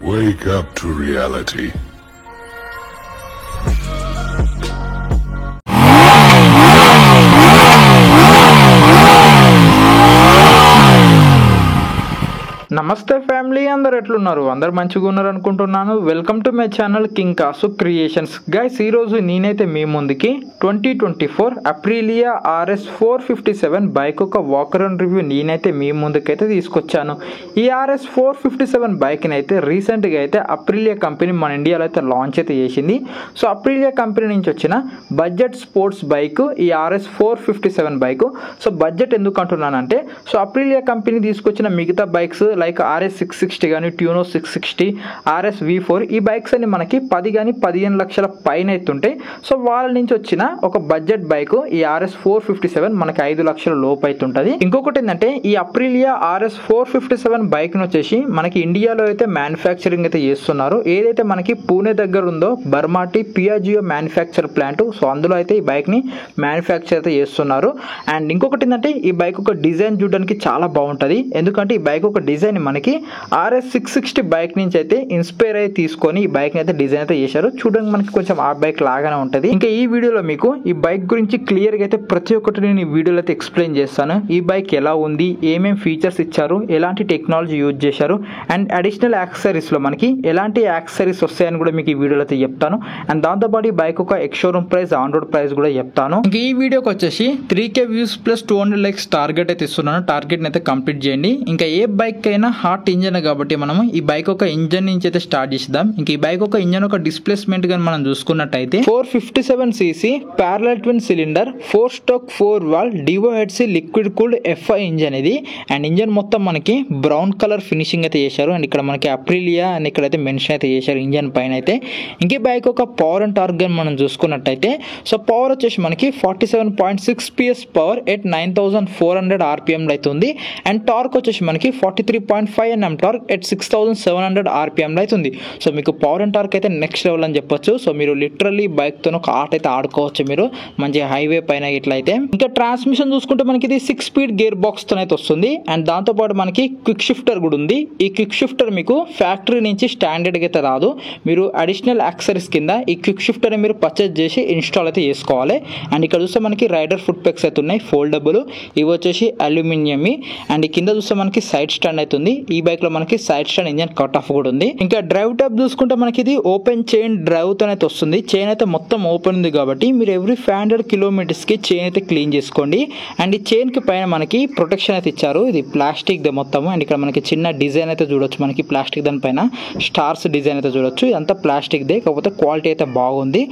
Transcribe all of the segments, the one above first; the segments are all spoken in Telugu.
Wake up to reality. నమస్తే ఫ్యామిలీ, అందరు ఎట్లున్నారు? అందరు మంచిగా ఉన్నారు అనుకుంటున్నాను. Welcome to my channel king Kasu creations. Guys, ఈరోజు నేనైతే మీ ముందుకి 2024 అప్రిలియా RS 457 బైక్ ఒక వాకర్ అండ్ రివ్యూ నేనైతే మీ ముందుకైతే తీసుకొచ్చాను. ఈ RS 457 బైక్ని అయితే రీసెంట్గా అయితే అప్రిలియా కంపెనీ మన ఇండియాలో అయితే లాంచ్ అయితే చేసింది. సో అప్రిలియా కంపెనీ నుంచి వచ్చిన బడ్జెట్ స్పోర్ట్స్ బైక్ ఈ RS 457 బైక్. సో బడ్జెట్ ఎందుకు అంటున్నానంటే, సో అప్రిలియా కంపెనీ తీసుకొచ్చిన మిగతా బైక్స్ లైక్ RS 660 కానీ, ట్యూనో 660, RS V4 ఈ బైక్స్ అన్ని మనకి 10 కానీ 15 లక్షల పైన అవుతుంటాయి. సో వాళ్ళ నుంచి వచ్చిన ఒక బడ్జెట్ బైక్ ఈ RS 457 మనకి 5 లక్షల లోపు అవుతుంటది. ఇంకొకటి ఏంటంటే, ఈ అప్రిలియా RS 457 బైక్ ను వచ్చేసి మనకి ఇండియాలో అయితే మ్యానుఫ్యాక్చరింగ్ అయితే చేస్తున్నారు. ఏదైతే మనకి పూణే దగ్గర ఉందో బర్మాటి పియాజియో మ్యానుఫ్యాక్చర్ ప్లాంట్, సో అందులో అయితే ఈ బైక్ ని మ్యానుఫ్యాక్చర్ అయితే చేస్తున్నారు. అండ్ ఇంకొకటి ఏంటంటే, ఈ బైక్ ఒక డిజైన్ చూడడానికి చాలా బాగుంటది. ఎందుకంటే ఈ బైక్ ఒక డిజైన్ మనకి RS 660 బైక్ నుంచి అయితే ఇన్స్పైర్ అయ్యి తీసుకొని ఈ బైక్ అయితే డిజైన్ అయితే చేశారు. చూడడానికి మనకి కొంచెం ఆ బైక్ లాగానే ఉంటది. ఇంకా ఈ వీడియోలో మీకు ఈ బైక్ గురించి క్లియర్ గా అయితే ప్రతి ఒక్కటి నేను ఈ వీడియోలో అయితే ఎక్స్ప్లెయిన్ చేస్తాను. ఈ బైక్ ఎలా ఉంది, ఏమేమి ఫీచర్స్ ఇచ్చారు, ఎలాంటి టెక్నాలజీ యూజ్ చేశారు, అండ్ అడిషనల్ యాక్సెసరీస్ లో మనకి ఎలాంటి యాక్సెసరీస్ వస్తాయని కూడా మీకు ఈ వీడియోలో అయితే చెప్తాను. అండ్ దాంతోపాటు ఈ బైక్ ఒక ex showroom price, on road price కూడా చెప్తాను. ఇంకా ఈ వీడియోకి వచ్చేసి 3K views plus 200 likes target అయితే ఇస్తున్నాను. టార్గెట్ అయితే కంప్లీట్ చేయండి. ఇంకా ఏ బైక్ అయినా హార్ట్ ఇంజన్ కాబట్టి మనము ఈ బైక్ ఒక ఇంజన్ నుంచి అయితే స్టార్ట్ చేద్దాం. ఇంక ఈ బైక్ ఒక ఇంజన్ ఒక డిస్ప్లేస్మెంట్ గా మనం చూసుకున్నట్టయితే 457cc parallel twin cylinder 4 stroke 4 wall DOHC liquid cooled FI engine ఇది. అండ్ ఇంజన్ మొత్తం మనకి బ్రౌన్ కలర్ ఫినిషింగ్ అయితే చేశారు. అండ్ ఇక్కడ మనకి అప్రిలియా అని ఇక్కడైతే మెన్షన్ అయితే చేశారు ఇంజన్ పైన అయితే. ఇంక ఈ బైక్ ఒక పవర్ అండ్ టార్క్ మనం చూసుకున్నట్టయితే, సో పవర్ వచ్చేసి మనకి 47.6 PS పవర్ ఎట్ 9400 RPM లో అయితే ఉంది. అండ్ టార్క్ వచ్చేసి మనకి 43.5 Nm టార్క్ ఎట్ 6700 RPM లో అయితే ఉంది. సో మీకు పవర్ అండ్ టార్క్ అయితే నెక్స్ట్ లెవెల్ అని చెప్పొచ్చు. సో మీరు లిటరల్లీ బైక్ తో ఒక ఆట అయితే ఆడుకోవచ్చు మీరు మంచిగా హైవే పైన ఇట్లయితే. ఇంకా ట్రాన్స్మిషన్ చూసుకుంటే మనకి ఇది 6 స్పీడ్ గేర్ బాక్స్ తో అయితే వస్తుంది. అండ్ దాంతో పాటు మనకి క్విక్ షిఫ్టర్ కూడా ఉంది. ఈ క్విక్ షిఫ్టర్ మీకు ఫ్యాక్టరీ నుంచి స్టాండర్డ్ అయితే రాదు. మీరు అడిషనల్ యాక్సెసరీస్ కింద ఈ క్విక్ షిఫ్టర్ మీరు పర్చేజ్ చేసి ఇన్స్టాల్ అయితే చేసుకోవాలి. అండ్ ఇక్కడ చూస్తే మనకి రైడర్ ఫుట్ పెక్స్ అయితే ఉన్నాయి, ఫోల్డబుల్. ఇవి వచ్చేసి అల్యూమినియం. అండ్ కింద చూస్తే మనకి సైడ్ స్టాండ్ అవుతుంది. ఈ బైక్ లో మనకి side stand engine cut off కూడా ఉంది. ఇంకా డ్రైవ్ ట్యాబ్ చూసుకుంటే మనకి ఇది ఓపెన్ చైన్ డ్రైవ్ తో అయితే వస్తుంది. చైన్ అయితే మొత్తం ఓపెన్ ఉంది కాబట్టి మీరు ఎవ్రీ 500 కిలోమీటర్స్ కి చైన్ అయితే క్లీన్ చేసుకోండి. అండ్ ఈ చైన్ కి పైన మనకి ప్రొటెక్షన్ అయితే ఇచ్చారు. ఇది ప్లాస్టిక్ దే మొత్తము. అండ్ ఇక్కడ మనకి చిన్న డిజైన్ అయితే చూడొచ్చు, మనకి ప్లాస్టిక్ దాని పైన స్టార్స్ డిజైన్ అయితే చూడొచ్చు. ఇదంతా ప్లాస్టిక్ దే, కాకపోతే క్వాలిటీ అయితే బాగుంది.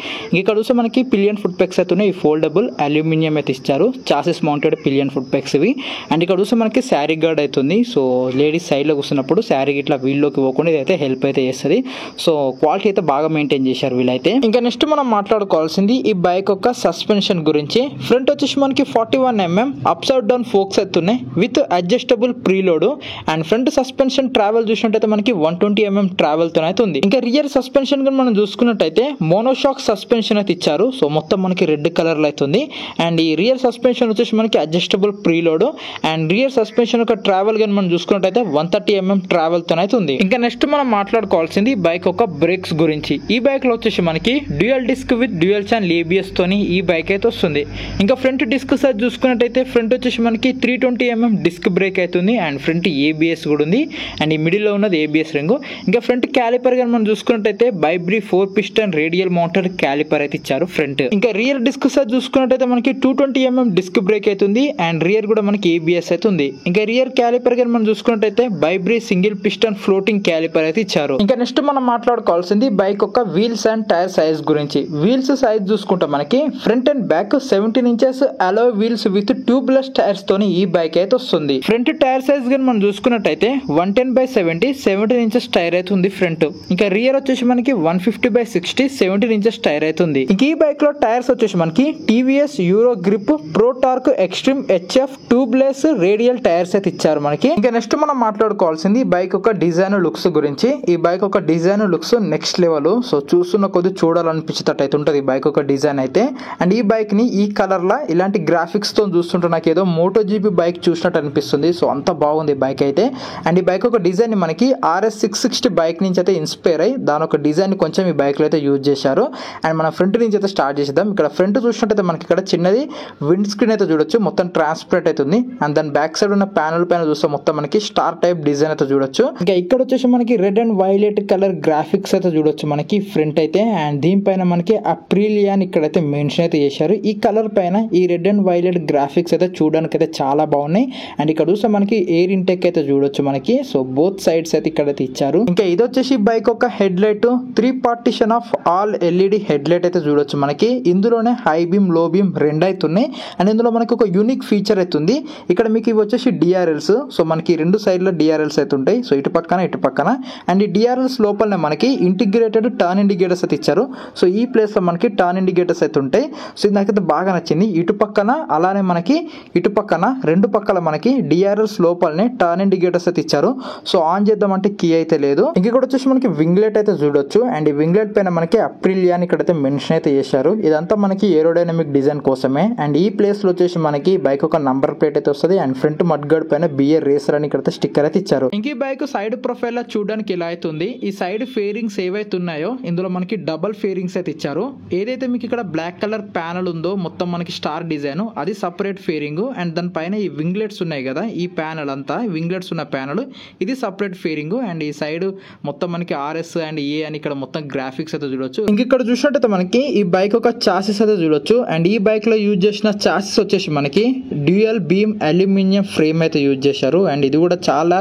ఇక్కడ చూస్తే మనకి పిలియన్ ఫుట్ పెక్స్ అయితే ఉన్నాయి. ఫోల్డబుల్ అల్యూమినియం అయితే ఇచ్చారు. చాసిస్ మౌంటెడ్ పిలియన్ ఫుట్ పెక్స్ ఇవి. అండ్ ఇక్కడ చూస్తే మనకి శారీ గార్డ్ అవుతుంది. సో లేడీస్ సైడ్ లో కూర్చున్నప్పుడు శారీ ఇట్లా వీల్లోకి పోకుండా ఇదైతే హెల్ప్ అయితే చేస్తుంది. సో క్వాలిటీ అయితే బాగా మెయింటైన్ చేశారు వీళ్ళైతే. ఇంకా నెక్స్ట్ మనం మాట్లాడుకోవాల్సింది ఈ బైక్ యొక్క సస్పెన్షన్ గురించి. ఫ్రంట్ వచ్చేసి మనకి 41 mm up side down forks అవుతున్నాయి with adjustable preload. And front suspension travel చూసినట్టయితే మనకి 120 mm ట్రావెల్ తో అయితే ఉంది. ఇంకా రియర్ సస్పెన్షన్ మనం చూసుకున్నట్టయితే మోనోషాక్ సస్పెన్షన్ అయితే ఇచ్చారు. సో మొత్తం మనకి రెడ్ కలర్ లో అవుతుంది. అండ్ ఈ రియర్ సస్పెన్షన్ వచ్చేసి మనకి adjustable preload. And rear suspension యొక్క ట్రావెల్ గా మనం చూసుకున్నట్టయితే 130 mm ట్రావెల్ తో అయితే ఉంది. ఇంకా నెక్స్ట్ మనం మాట్లాడుకోవాల్సింది బైక్ యొక్క బ్రేక్స్ గురించి. ఈ బైక్ లో వచ్చేసి మనకి dual disc with dual channel ABS తోని ఈ బైక్ అయితే వస్తుంది. ఇంకా ఫ్రంట్ డిస్క్ సైజ్ చూసుకున్నట్టయితే ఫ్రంట్ వచ్చేసి మనకి 320 mm డిస్క్ బ్రేక్ అవుతుంది. అండ్ ఫ్రంట్ ABS కూడా ఉంది. అండ్ ఈ మిడిల్ లో ఉన్నది ABS రింగ్. ఇంకా ఫ్రంట్ క్యాలిపర్ గా మనం చూసుకున్నట్టయితే Bybre 4 piston radial mounted calliper అయితే ఇచ్చారు ఫ్రంట్. ఇంకా రియర్ డిస్క్ సైజ్ చూసుకున్నట్టయితే మనకి 220 mm డిస్క్ బ్రేక్ అవుతుంది. అండ్ రియర్ కూడా మనకి ABS అయితే ఉంది. ఇంకా రియర్ క్యాలిపర్ గా మనం చూసుకున్నట్టయితే బైబ్రీ సింగిల్ పిస్టన్ ఫ్లోటింగ్ క్యాలిపర్ అయితే ఇచ్చారు. ఇంకా నెక్స్ట్ మనం మాట్లాడుకోవాల్సింది బైక్ యొక్క వీల్స్ అండ్ టైర్ సైజ్ గురించి. వీల్స్ సైజ్ చూసుకుంటే మనకి front and back 17 inches allow wheels with tubeless tyres తోని ఈ బైక్ అయితే వస్తుంది. ఫ్రంట్ టైర్ సైజ్ గా మనం చూసుకున్నట్టయితే 110/70 17 inches టైర్ అయితే ఉంది ఫ్రంట్. ఇంకా రియర్ వచ్చేసి మనకి 150/60 17 inches టైర్ అయితే ఉంది. ఇంక ఈ బైక్ లో టైర్స్ వచ్చేసి మనకి TVS euro grip pro torque extreme HF tubeless radial tyres అయితే ఇచ్చారు మనకి. ఇంకా నెక్స్ట్ మనం మాట్లాడుకోవాల్సింది ఈ బైక్ యొక్క డిజైన్ లుక్స్ గురించి. ఈ బైక్ యొక్క design looks next level. So చూస్తున్న కొద్ది చూడాలనిపించేటట్టు అయితే ఉంటుంది ఈ బైక్ యొక్క డిజైన్ అయితే. అండ్ ఈ బైక్ ని ఈ కలర్ లా ఇలాంటి గ్రాఫిక్స్ తో చూస్తుంటే నాకు ఏదో MotoGP బైక్ చూసినట్టు అనిపిస్తుంది. సో అంత బాగుంది బైక్ అయితే. అండ్ ఈ బైక్ యొక్క డిజైన్ ని మనకి RS 660 బైక్ నుంచి అయితే ఇన్స్పైర్ అయ్యి దాని ఒక డిజైన్ కొంచెం ఈ బైక్ లో అయితే యూజ్ చేశారు. అండ్ మన ఫ్రంట్ నుంచి అయితే స్టార్ట్ చేద్దాం. ఇక్కడ ఫ్రంట్ చూసినట్టయితే మనకి ఇక్కడ చిన్నది విండ్ స్క్రీన్ అయితే చూడొచ్చు, మొత్తం ట్రాన్స్పరెంట్ అవుతుంది. అండ్ దాని బ్యాక్ సైడ్ ఉన్న ప్యానల్ పైన చూస్తే మొత్తం మనకి స్టార్ టైప్ డిజైన్ అయితే చూడొచ్చు. ఇంకా ఇక్కడ వచ్చేసి మనకి red and violet colour graphics అయితే చూడొచ్చు మనకి ఫ్రంట్ అయితే. అండ్ దీనిపైన మనకి అప్రిలియా అని ఇక్కడైతే మెన్షన్ అయితే చేశారు. ఈ కలర్ పైన ఈ రెడ్ అండ్ వైలెట్ గ్రాఫిక్స్ అయితే చూడడానికి అయితే చాలా బాగున్నాయి. అండ్ ఇక్కడ చూస్తే మనకి ఎయిర్ ఇంటెక్ అయితే చూడొచ్చు మనకి. సో బోత్ సైడ్స్ అయితే ఇక్కడైతే ఇచ్చారు. ఇంకా ఇది వచ్చేసి బైక్ ఒక head light 3 partition of all LED head light అయితే చూడొచ్చు మనకి. ఇందులోనే హై బీమ్ లో బీమ్ రెండు అయితే ఉన్నాయి. అండ్ ఇందులో మనకి ఒక యూనిక్ ఫీచర్ అయితే ఉంది. ఇక్కడ మీకు ఇవి వచ్చేసి DRLs. సో మనకి రెండు సైడ్ లో DRLs అయితే ఉంటాయి. సో ఇటు పక్కన అండ్ ఈ DRLs లోపలనే మనకి ఇంటిగ్రేటెడ్ టర్న్ ఇండికేటర్స్ అయితే ఇచ్చారు. సో ఈ ప్లేస్ లో మనకి టర్న్ ఇండికేటర్స్ అయితే ఉంటాయి. సో ఇది నాకైతే బాగా నచ్చింది. ఇటు పక్కన అలానే మనకి ఇటు పక్కన రెండు పక్కల మనకి DRLs లోపలనే టర్న్ ఇండికేటర్స్ అయితే ఇచ్చారు. సో ఆన్ చేద్దామంటే కీ అయితే లేదు. ఇక్కడ వచ్చేసి మనకి వింగ్లెట్ అయితే చూడొచ్చు. అండ్ ఈ వింగ్లెట్ పైన మనకి అప్రిలియా అని ఇక్కడైతే మెన్షన్ అయితే చేశారు. ఇదంతా మనకి ఏరోడైనమిక్ డిజైన్ కోసమే. అండ్ ఈ ప్లేస్ లో వచ్చేసి మనకి బైక్ ఒక నంబర్ ప్లేట్ అయితే వస్తుంది. అండ్ ఫ్రంట్ మడ్ గార్డ్ పైన BA రేసర్ అని ఇక్కడ స్టిక్కర్ అయితే ఇచ్చారు. ఇంక ఈ బైక్ సైడ్ ప్రొఫైల్ లా చూడడానికి ఇలా అవుతుంది. ఈ సైడ్ ఫేరింగ్స్ ఏవైతే ఉన్నాయో ఇందులో మనకి డబల్ ఫేరింగ్స్ అయితే ఇచ్చారు. ఏదైతే మీకు ఇక్కడ బ్లాక్ కలర్ ప్యానల్ ఉందో మొత్తం మనకి స్టార్ డిజైన్ అది సపరేట్ ఫేరింగ్. అండ్ దాని పైన ఈ వింగ్లెట్స్ ఉన్నాయి కదా, ఈ ప్యానల్ అంతా వింగ్లెట్స్ ఉన్న ప్యానల్ ఇది సపరేట్ ఫేరింగ్. అండ్ ఈ సైడ్ మొత్తం మనకి RS అండ్ A అని ఇక్కడ మొత్తం గ్రాఫిక్స్ అయితే చూడొచ్చు. ఇంక ఇక్కడ చూసినట్టయితే మనకి ఈ బైక్ ఒక చాసిస్ అయితే చూడొచ్చు. అండ్ ఈ బైక్ లో యూజ్ చేసిన చాసిస్ వచ్చేసి మనకి డ్యూయల్ బీమ్ అల్యూమినియం ఫ్రేమ్ అయితే యూజ్ చేశారు. అండ్ ఇది కూడా చాలా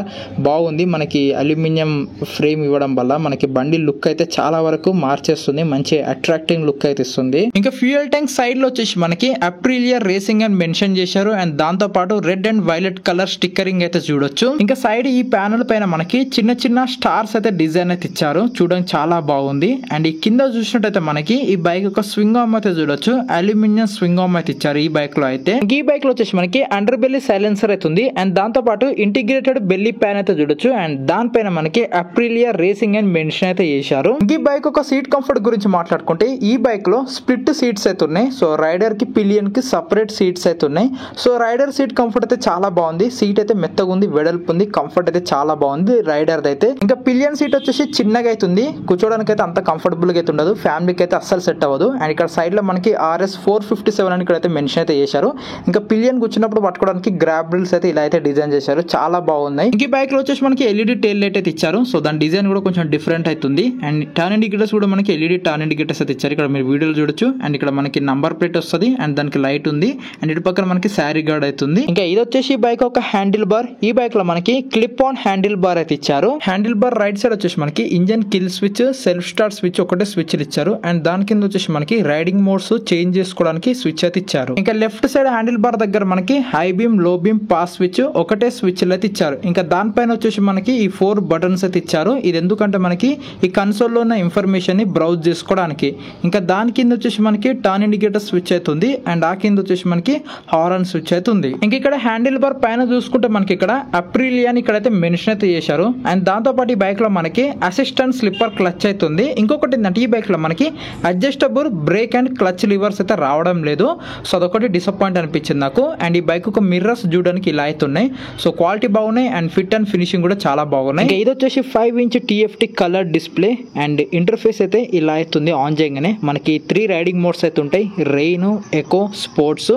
బాగుంది. మనకి అల్యూమినియం ఫ్రేమ్ ఇవ్వడం వల్ల మనకి బండి లుక్ అయితే చాలా వరకు మార్చేస్తుంది, మంచి అట్రాక్టింగ్ లుక్ అయితే ఇస్తుంది. ఇంకా ఫ్యూయల్ ట్యాంక్ సైడ్ లో వచ్చేసి మనకి అప్రిలియా రేసింగ్ అని మెన్షన్ చేశారు. అండ్ దాంతో పాటు red and violet colour stickering అయితే చూడొచ్చు. ఇంకా సైడ్ ఈ ప్యానల్ పైన మనకి చిన్న చిన్న స్టార్స్ అయితే డిజైన్ అయితే ఇచ్చారు, చూడడానికి చాలా బాగుంది. అండ్ ఈ కింద చూసినట్టయితే మనకి ఈ బైక్ ఒక స్వింగ్ ఆర్మ్ అయితే చూడొచ్చు, అల్యూమినియం స్వింగ్ ఆర్మ్ అయితే ఇచ్చారు ఈ బైక్ లో అయితే. ఈ బైక్ లో వచ్చేసి మనకి అండర్ బెల్లీ సైలెన్సర్ అయితే ఉంది. అండ్ దాంతో పాటు ఇంటిగ్రేటెడ్ బెల్లీ ప్యాన్ అయితే చూడొచ్చు. అండ్ దానిపైన మనకి అప్రిలియా రేసింగ్ అని మెన్షన్ అయితే చేశారు. ఈ బైక్ ఒక సీట్ కంఫర్ట్ గురించి మాట్లాడుకుంటే ఈ బైక్ లో స్ప్లిట్ సీట్స్ అయితే ఉన్నాయి. సో రైడర్ కి పిలియన్ కి సపరేట్ సీట్స్ అయితే ఉన్నాయి. సో రైడర్ సీట్ కంఫర్ట్ అయితే చాలా బాగుంది. సీట్ అయితే మెత్తగా ఉంది, వెడల్పు ఉంది, కంఫర్ట్ అయితే చాలా బాగుంది రైడర్ అయితే. ఇంకా పిలియన్ సీట్ వచ్చేసి చిన్నగా అవుతుంది, కూర్చోడానికి అయితే అంత కంఫర్టబుల్ గా అయితే ఉండదు, ఫ్యామిలీకి అయితే అస్సలు సెట్ అవ్వదు. అండ్ ఇక్కడ సైడ్ లో మనకి RS 457 అని ఇక్కడ అయితే మెన్షన్ అయితే చేశారు. ఇంకా పిలియన్ కూర్చున్నప్పుడు పట్టుకోవడానికి గ్రాబ్ రిల్స్ అయితే ఇలా అయితే డిజైన్ చేశారు, చాలా బాగున్నాయి. ఇంక బైక్ లో వచ్చేసి మనకి LED టైల్ లైట్ అయితే ఇచ్చారు. సో దాని డిజైన్ కూడా కొంచెం డిఫరెంట్ అవుతుంది. అండ్ టర్న్ ఇండికేటర్స్ కూడా మనకి LED టర్న్ ఇండికేటర్స్ అయితే ఇచ్చారు. ఇక్కడ మీరు వీడియోలు చూడొచ్చు. అండ్ ఇక్కడ మనకి నంబర్ ప్లేట్ వస్తుంది అండ్ దానికి లైట్ ఉంది. అండ్ ఇటు పక్కన మనకి శారీ గార్డ్ అవుతుంది. ఇంకా ఇది వచ్చేసి బైక్ ఒక హ్యాండిల్ బార్. ఈ బైక్ లో మనకి క్లిప్ ఆన్ హ్యాండిల్ బార్ అయితే ఇచ్చారు. హ్యాండిల్ బార్ రైట్ సైడ్ వచ్చేసి మనకి engine kill switch, self start switch ఒకటే స్విచ్ ఇచ్చారు. అండ్ దాని కింద వచ్చేసి మనకి రైడింగ్ మోడ్స్ చేంజ్ చేసుకోవడానికి స్విచ్ అయితే ఇచ్చారు. ఇంకా లెఫ్ట్ సైడ్ హ్యాండిల్ బార్ దగ్గర మనకి హై బీమ్, లో బీమ్, పాస్ స్విచ్ ఒకటే స్విచ్ అయితే ఇచ్చారు. ఇంకా దానిపైన వచ్చేసి మనకి ఈ 4 బటన్స్ అయితే ఇచ్చారు. ఇది ఎందుకంటే మనకి ఈ కన్సోల్ లో ఉన్న ఇన్ఫర్మేషన్ ని బ్రౌజ్ చేసుకోవడానికి. ఇంకా దాని కింద వచ్చేసి మనకి టర్న్ ఇండికేటర్ స్విచ్ అవుతుంది. అండ్ ఆ కింద వచ్చేసి మనకి హారన్ స్విచ్ అవుతుంది. ఇంక ఇక్కడ హ్యాండిల్ బార్ పైన చూసుకుంటే మనకి ఇక్కడ అప్రిలియా అని ఇక్కడైతే మెన్షన్ అయితే చేశారు. అండ్ దాంతో పాటు ఈ బైక్ లో మనకి అసిస్టెంట్ స్లిప్పర్ క్లచ్ అవుతుంది. ఇంకొకటి ఏంటంటే ఈ బైక్ లో మనకి adjustable break and clutch levers అయితే రావడం లేదు. సో అదొకటి డిసప్పాయింట్ అనిపించింది నాకు. అండ్ ఈ బైక్ ఒక మిర్రర్స్ చూడడానికి ఇలా అవుతున్నాయి. సో క్వాలిటీ బాగున్నాయి అండ్ ఫిట్ అండ్ ఫినిషింగ్ కూడా చాలా బాగున్నాయి. ఇది వచ్చేసి 5 inch TFT colour display. And interface అయితే ఇలా అవుతుంది. ఆన్ చేయగానే మనకి 3 రైడింగ్ మోడ్స్ అయితే ఉంటాయి, రెయిన్, ఎకో, స్పోర్ట్స్.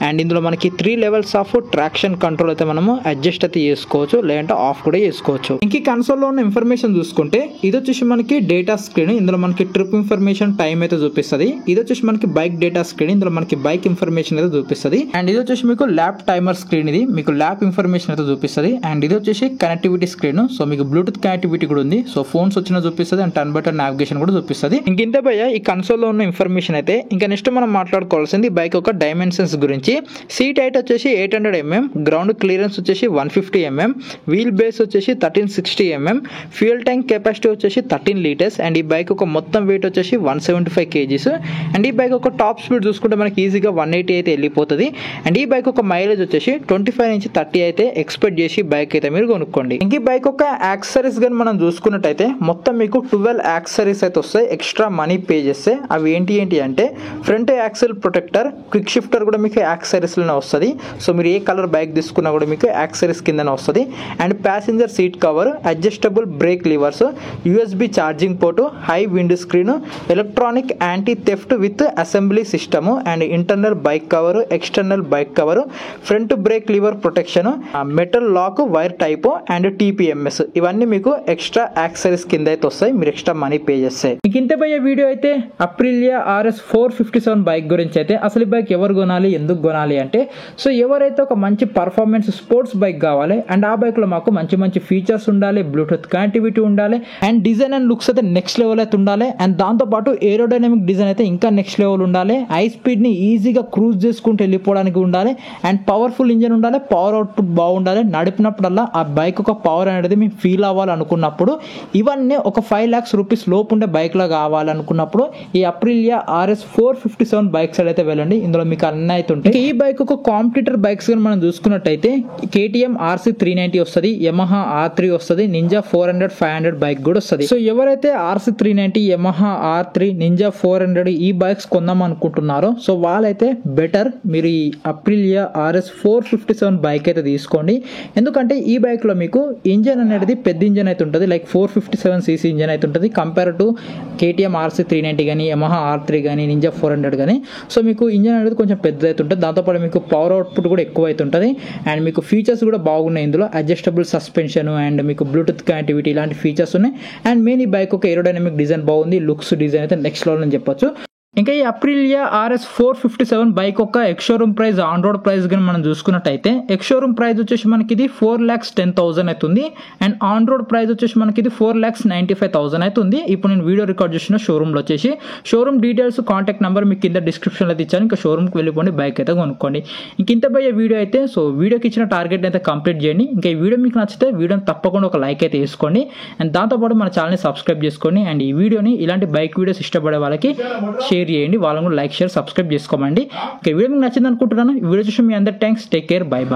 అండ్ ఇందులో మనకి 3 లెవెల్స్ ఆఫ్ ట్రాక్షన్ కంట్రోల్ అయితే మనము అడ్జస్ట్ అయితే చేసుకోవచ్చు, లేదంటే ఆఫ్ కూడా చేసుకోవచ్చు. ఇంక కన్సోల్ లో ఉన్న ఇన్ఫర్మేషన్ చూసుకుంటే ఇది వచ్చేసి మనకి డేటా స్క్రీన్. ఇందులో మనకి ట్రిప్ ఇన్ఫర్మేషన్, టైం అయితే చూపిస్తుంది. ఇది వచ్చేసి మనకి బైక్ డేటా స్క్రీన్. ఇందులో మనకి బైక్ ఇన్ఫర్మేషన్ అయితే చూపిస్తుంది. అండ్ ఇది వచ్చేసి మీకు ల్యాప్ టైమర్ స్క్రీన్. ఇది మీకు ల్యాప్ ఇన్ఫర్మేషన్ అయితే చూపిస్తుంది. అండ్ ఇది వచ్చేసి కనెక్టివిటీ స్క్రీన్. సో మీకు బ్లూటూత్ కనెక్టివిటీ కూడా ఉంది. సో ఫోన్స్ వచ్చినా చూపిస్తుంది and turn by turn navigation కూడా చూపిస్తుంది. ఇంత భయ ఈ కన్సోల్ లో ఉన్న ఇన్ఫర్మేషన్ అయితే. ఇంకా నెక్స్ట్ మనం మాట్లాడుకోవాల్సింది బైక్ యొక్క డైమెన్షన్స్ గురించి. సీట్ హైట్ వచ్చేసి 800 mm, గ్రౌండ్ క్లియరెన్స్ వచ్చేసి 150 mm, వీల్ బేస్ వచ్చేసి 1360 mm, ఫ్యూయల్ ట్యాంక్ కెపాసిటీ వచ్చేసి 13 లీటర్స్. అండ్ ఈ బైక్ ఒక మొత్తం వెయిట్ వచ్చేసి 175 kgs. అండ్ ఈ బైక్ ఒక టాప్ స్పీడ్ చూసుకుంటే మనకి ఈజీగా 180 అయితే వెళ్ళిపోతుంది. అండ్ ఈ బైక్ ఒక మైలేజ్ వచ్చేసి 25 నుంచి 30 అయితే ఎక్స్పెక్ట్ చేసి బైక్ అయితే అయితే మీరు కొనుక్కోండి. ఇంక ఈ బైక్ యొక్క యాక్సరీస్ కానీ మనం చూసుకున్నట్టయితే మొత్తం మీకు 12 యాక్సరీస్ అయితే వస్తాయి. ఎక్స్ట్రా మనీ పే చేస్తే అవి ఏంటి అంటే front axle protector, quick shifter కూడా మీకు యాక్సరీస్లోనే వస్తుంది. సో మీరు ఏ కలర్ బైక్ తీసుకున్నా కూడా మీకు యాక్సరీస్ కిందనే వస్తుంది. And passenger seat cover, adjustable brake levers, USB charging port, high windscreen, electronic anti theft with assembly system, and internal bike cover, external bike cover, front brake lever protection, metal lock wire type and TPMS, ఇవన్నీ మీకు ఎక్స్ట్రా యాక్సరీస్ కింద అయితే వస్తాయి మీరు ఎక్స్ట్రా మనీ పే చేస్తే. మీకు ఇంత పోయే వీడియో అయితే అప్రిలియా RS 457 బైక్ గురించి అయితే. అసలు ఈ బైక్ ఎవరు కొనాలి, ఎందుకు కొనాలి అంటే, సో ఎవరైతే ఒక మంచి పర్ఫార్మెన్స్ స్పోర్ట్స్ బైక్ కావాలి అండ్ ఆ బైక్ లో మాకు మంచి మంచి ఫీచర్స్ ఉండాలి, బ్లూటూత్ కనెక్టివిటీ ఉండాలి, అండ్ డిజైన్ అండ్ లుక్స్ అయితే నెక్స్ట్ లెవెల్ అయితే ఉండాలి, అండ్ దాంతో పాటు ఏరోడైనమిక్ డిజైన్ అయితే ఇంకా నెక్స్ట్ లెవెల్ ఉండాలి, హై స్పీడ్ ని ఈజీగా క్రూజ్ చేసుకుంటూ వెళ్ళిపోవడానికి ఉండాలి, అండ్ పవర్ఫుల్ ఇంజన్ ఉండాలి, పవర్ అవుట్పుట్ బాగుండాలి, నడిపినప్పుడల్లా ఆ బైక్ ఒక పవర్ అనేది మేము ఫీల్ అవ్వాలనుకున్నప్పుడు, ఇవన్నీ ఒక 5 lakhs రూపీస్ లోపు ఉండే బైక్ లా కావాలనుకున్నప్పుడు ఈ అప్రిలియా RS 457 బైక్ సైడ్ అయితే వెళ్ళండి. ఇందులో మీకు అన్నీ అయితే ఉంటాయి. ఈ బైక్ ఒక కాంపిటీటర్ బైక్స్ గా మనం చూసుకున్నట్టయితే KTM RC 390 వస్తుంది, Yamaha R3 వస్తుంది, Ninja 400 500 బైక్ కూడా వస్తుంది. సో ఎవరైతే RC 390, Yamaha R3, Ninja 400 ఈ బైక్స్ కొందాం అనుకుంటున్నారో సో వాళ్ళైతే బెటర్ మీరు ఈ అప్రిలియా RS 457 బైక్ అయితే తీసుకోండి. ఎందుకంటే ఈ బైక్ లో మీకు ఇంజన్ అనేది పెద్ద ఇంజన్ అయితే ఉంటుంది, లైక్ 457cc ఇంజన్ అయితే ఉంటుంది కంపేర్ టు KTM RC 390 కానీ, Yamaha R3 కానీ, Ninja 400 కానీ. సో మీకు ఇంజన్ అనేది కొంచెం పెద్ద అయితే ఉంటుంది, దాంతోపాటు మీకు పవర్ అవుట్పుట్ కూడా ఎక్కువ అయితే ఉంటుంది, అండ్ మీకు ఫీచర్స్ కూడా బాగున్నాయి. ఇందులో అడ్జస్టబుల్ సస్పెన్షన్ అండ్ మీకు బ్లూటూత్ కనెక్టివిటీ ఇలాంటి ఫీచర్స్ ఉన్నాయి. అండ్ మెయిన్ ఈ బైక్ ఒక ఏరోడైనమిక్ డిజైన్ బాగుంది, లుక్స్ డిజైన్ అయితే నెక్స్ట్ లెవెల్ అని చెప్పొచ్చు. ఇంకా ఈ అప్రిలియా RS 457 బైక్ యొక్క ex showroom price, on road price కానీ మనం చూసుకున్నట్టయితే ఎక్స్ షోరూమ్ ప్రైస్ వచ్చేసి మనకి ఇది 4,10,000 అవుతుంది, అండ్ ఆన్ రోడ్ ప్రైస్ వచ్చేసి మనకి ఇది 4,95,000 అవుతుంది. ఇప్పుడు నేను వీడియో రికార్డ్ చేసిన షోరూమ్లో వచ్చేసి షోరూమ్ డీటెయిల్స్, కాంటాక్ట్ నెంబర్ మీకు కింద డిస్క్రిప్షన్లో అయితే ఇచ్చాను. ఇంకా షోరూమ్కి వెళ్ళిపోండి, బైక్ అయితే కొనుక్కోండి. ఇంత పోయే వీడియో అయితే సో వీడియోకి ఇచ్చిన టార్గెట్ అయితే కంప్లీట్ చేయండి. ఇంకా ఈ వీడియో మీకు నచ్చితే వీడియోని తప్పకుండా ఒక లైక్ అయితే వేసుకోండి, అండ్ దాంతోపాటు మన ఛానల్ని సబ్స్క్రైబ్ చేసుకోండి, అండ్ ఈ వీడియోని ఇలాంటి బైక్ వీడియోస్ ఇష్టపడే వాళ్ళకి షేర్ చేయండి, వాళ్ళని కూడా లైక్, షేర్, సబ్స్క్రైబ్ చేసుకోమండి. ఇంకా వీడియో మీకు నచ్చింది అనుకుంటున్నాను. ఈ వీడియో చూసి మీ అందరి thanks, take care, bye bye.